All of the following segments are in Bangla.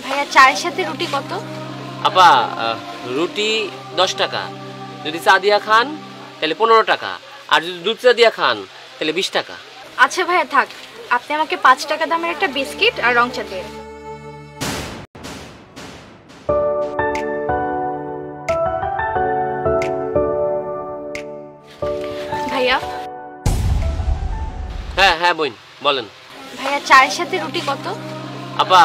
ভাইয়া চায়ের সাথে রুটি কত? আপা রুটি 10 টাকা, যদি চা দিয়া খান তাহলে 15 টাকা, আর যদি দুধ চা দিয়া খান তাহলে 20 টাকা। আচ্ছা ভাইয়া থাক, আপনি আমাকে 5 টাকা দামের একটা বিস্কিট আর রং চা দিন। ভাইয়া। হ্যাঁ হ্যাঁ বোন বলেন। ভাইয়া চায়ের সাথে রুটি কত? আপা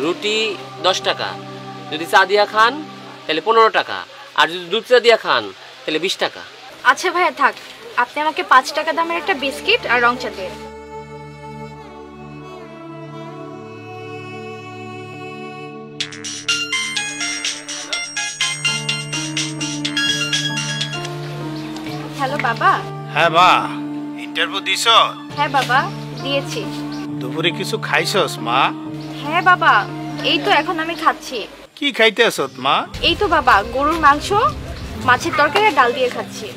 রুটি 10 টাকা, যদি চা দিয়া খান তাহলে 15 টাকা, আর যদি দুধ চা দিয়া খান তাহলে 20 টাকা। আচ্ছা ভাইয়া থাক, আপনি আমাকে 5 টাকা দামের একটা বিস্কিট আর রং চা দিন। হ্যালো বাবা। হ্যাঁ মা, ইন্টারভিউ দিছ? হ্যাঁ বাবা দিয়েছি। দুপুরে কিছু খাইছস মা? হ্যাঁ বাবা, এই তো এখন আমি খাচ্ছি। কি খাইতেছস মা? এই তো বাবা গরুর মাংস, মাছের তরকারি আর ডাল দিয়ে খাচ্ছি।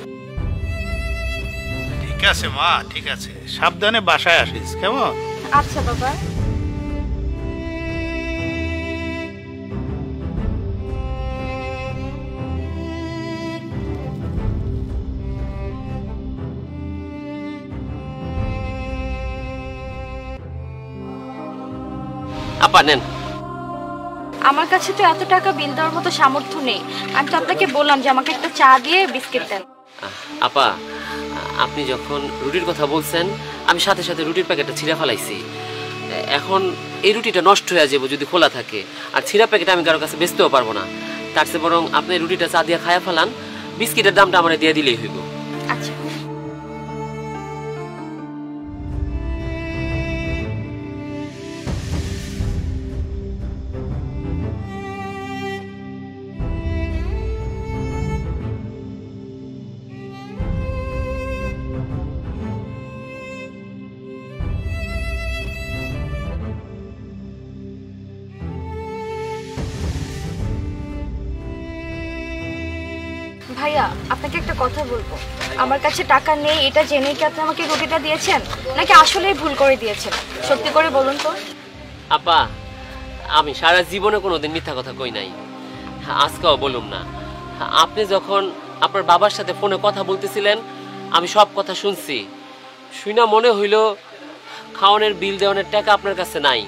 ঠিক আছে মা, ঠিক আছে, সাবধানে বাসায় আসিস কেমন? আচ্ছা বাবা। আপা নেন। আমার কাছে তো এত টাকা বিল দেওয়ার মতো সামর্থ্য নেই, আমি তো আপনাকে বললাম যে আমাকে একটা চা দিয়ে বিস্কিট দেন। আপা আপনি যখন রুটির কথা বলছেন আমি সাথে সাথে রুটির প্যাকেটটা ছিঁড়ে ফেলাইছি। এখন এই রুটিটা নষ্ট হয়ে যাবে যদি খোলা থাকে, আর ছিঁড়া প্যাকেট আমি কারোর কাছে বেচতেও পারবো না। তার চেয়ে বরং আপনি রুটিটা চা দিয়ে খায়া ফেলান, বিস্কিটের দামটা আমার দিয়ে দিলেই হইব। আচ্ছা। ভাইয়া আপনাকে একটা কথা বলবো, আমার কাছে টাকা নেই এটা জেনে কি আপনি আমাকে রুটিটা দিয়েছেন, নাকি আসলেই ভুল করে দিয়েছেন? সত্যি করে বলুন তো। আপা আমি সারা জীবনে কোনোদিন মিথ্যা কথা কই নাই, আজকেও বলুম না। আপনি যখন আপনার বাবার সাথে ফোনে কথা বলতেছিলেন আমি সব কথা শুনছি, শুনা মনে হইল খাওয়ানোর বিল দেওয়ানোর টাকা আপনার কাছে নাই।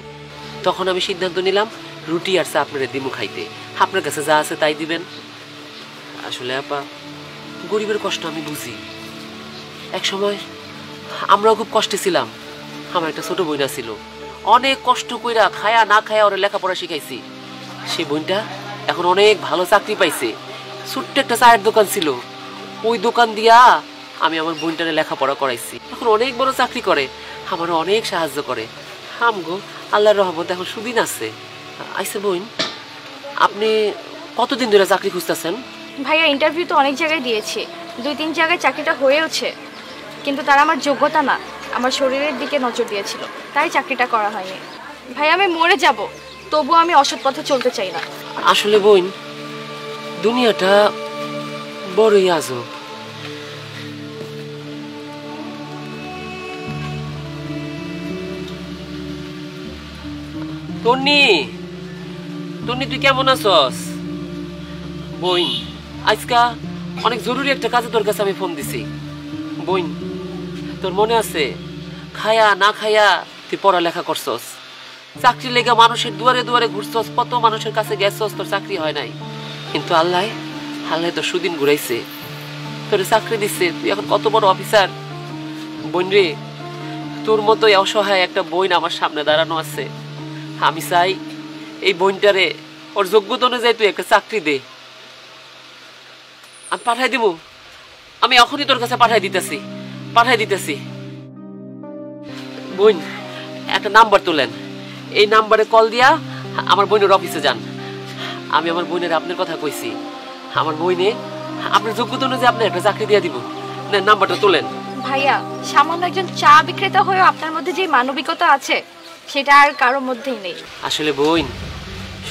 তখন আমি সিদ্ধান্ত নিলাম রুটি আর চা আপনার দিমু খাইতে, আপনার কাছে যা আছে তাই দিবেন। আসলে আপা গরিবের কষ্ট আমি বুঝি, এক সময় আমরাও খুব কষ্টে ছিলাম। আমার একটা ছোট বোন ছিল, অনেক কষ্ট কইরা খায়া না খায়া ওরা লেখাপড়া শিখাইছি। সেই বোনটা এখন অনেক ভালো চাকরি পাইছে, ছোট্ট একটা চায়ের দোকান ছিল, ওই দোকান দিয়া আমি আমার বোনটারে লেখাপড়া করাইছি, এখন অনেক বড় চাকরি করে, আমারও অনেক সাহায্য করে। আমগো আল্লাহর রহমত এখন সুদিন আছে। আইসে বোন, আপনি কতদিন ধরে চাকরি খুঁজতেছেন? ভাইয়া ইন্টারভিউ তো অনেক জায়গায় দিয়েছি, 2-3 জায়গায় চাকরিটা হয়েওছে, কিন্তু তারা আমার যোগ্যতা না আমার শরীরের দিকে নজর দিয়েছিল, তাই চাকরিটা করা হয়নি। ভাই আমি মরে যাব, তবুও আমি অসৎ পথে চলতে চাই না। আসলে বোন দুনিয়াটা বড়ই আজব। তন্নি, তন্নি তুই কেমন আছস? বোন আজকা অনেক জরুরি একটা কাজে তোর কাছে আমি ফোন দিছি। বোন তোর মনে আছে খায়া না খায়া তুই পড়ালেখা করছস, চাকরি লেগে মানুষের দুয়ারে দুয়ারে ঘুরছস, কত মানুষের কাছে গেছস, তোর চাকরি হয় নাই, কিন্তু আল্লাহ তোর সুদিন ঘুরাইছে, তোর চাকরি দিচ্ছে, তুই এখন কত বড় অফিসার। বোন রে তোর মতোই অসহায় একটা বোন আমার সামনে দাঁড়ানো আছে, আমি চাই এই বোনটারে ওর যোগ্যতা অনুযায়ী তুই একটা চাকরি দে। আমি পাঠাই দিব, আমি এখনই তোর কাছে পাঠাই দিতেছি। বোন একটা নাম্বার তোলেন, এই নাম্বারে কল দিয়া আমার বোনের অফিসে যান। আমি আমার বোনের আপনার কথা কইছি, আমার বোনে আপনার যোগ্যতা অনুযায়ী আপনার একটা চাকরি দিয়ে দিব। নাম্বারটা তোলেন। ভাইয়া সামান্য একজন চা বিক্রেতা হয়েও আপনার মধ্যে যে মানবিকতা আছে সেটা আর কারোর মধ্যেই নেই। আসলে বোন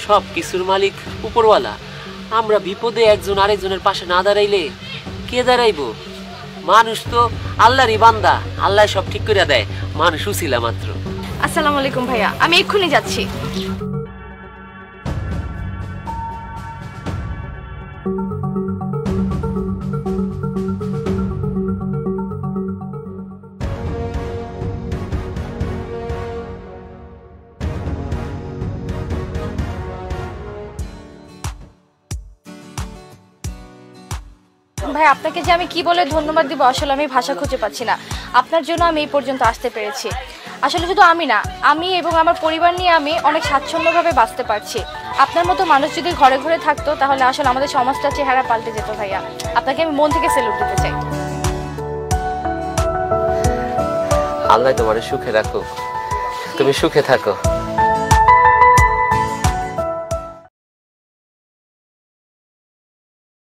সব কিছুর মালিক উপরওয়ালা, আমরা বিপদে একজন আরেকজনের পাশে না দাঁড়াইলে কে দাঁড়াইব? মানুষ তো আল্লাহরই বান্দা, আল্লাহ সব ঠিক করে দেয়, মানুষ উছিলা মাত্র। আসসালামু আলাইকুম ভাইয়া, আমি এক্ষুনি যাচ্ছি। ভাই আপনাকে যে আমি কি বলে ধন্যবাদ দিব আসলে আমি ভাষা খুঁজে পাচ্ছি না। আপনার জন্য আমি এই পর্যন্ত আসতে পেরেছি। আসলে শুধু আমি না, আমি এবং আমার পরিবার নিয়ে আমি অনেক স্বাচ্ছন্দ্যভাবে বাঁচতে পারছি। আপনার মতো মানুষ যদি ঘরে ঘরে থাকতো তাহলে আসলে আমাদের সমাজটা চেহারা পাল্টে যেত ভাইয়া। আপনাকে আমি মন থেকে স্যালুট দিতে চাই। আল্লাহ তোমার সুখে রাখুক, তুমি সুখে থাকো।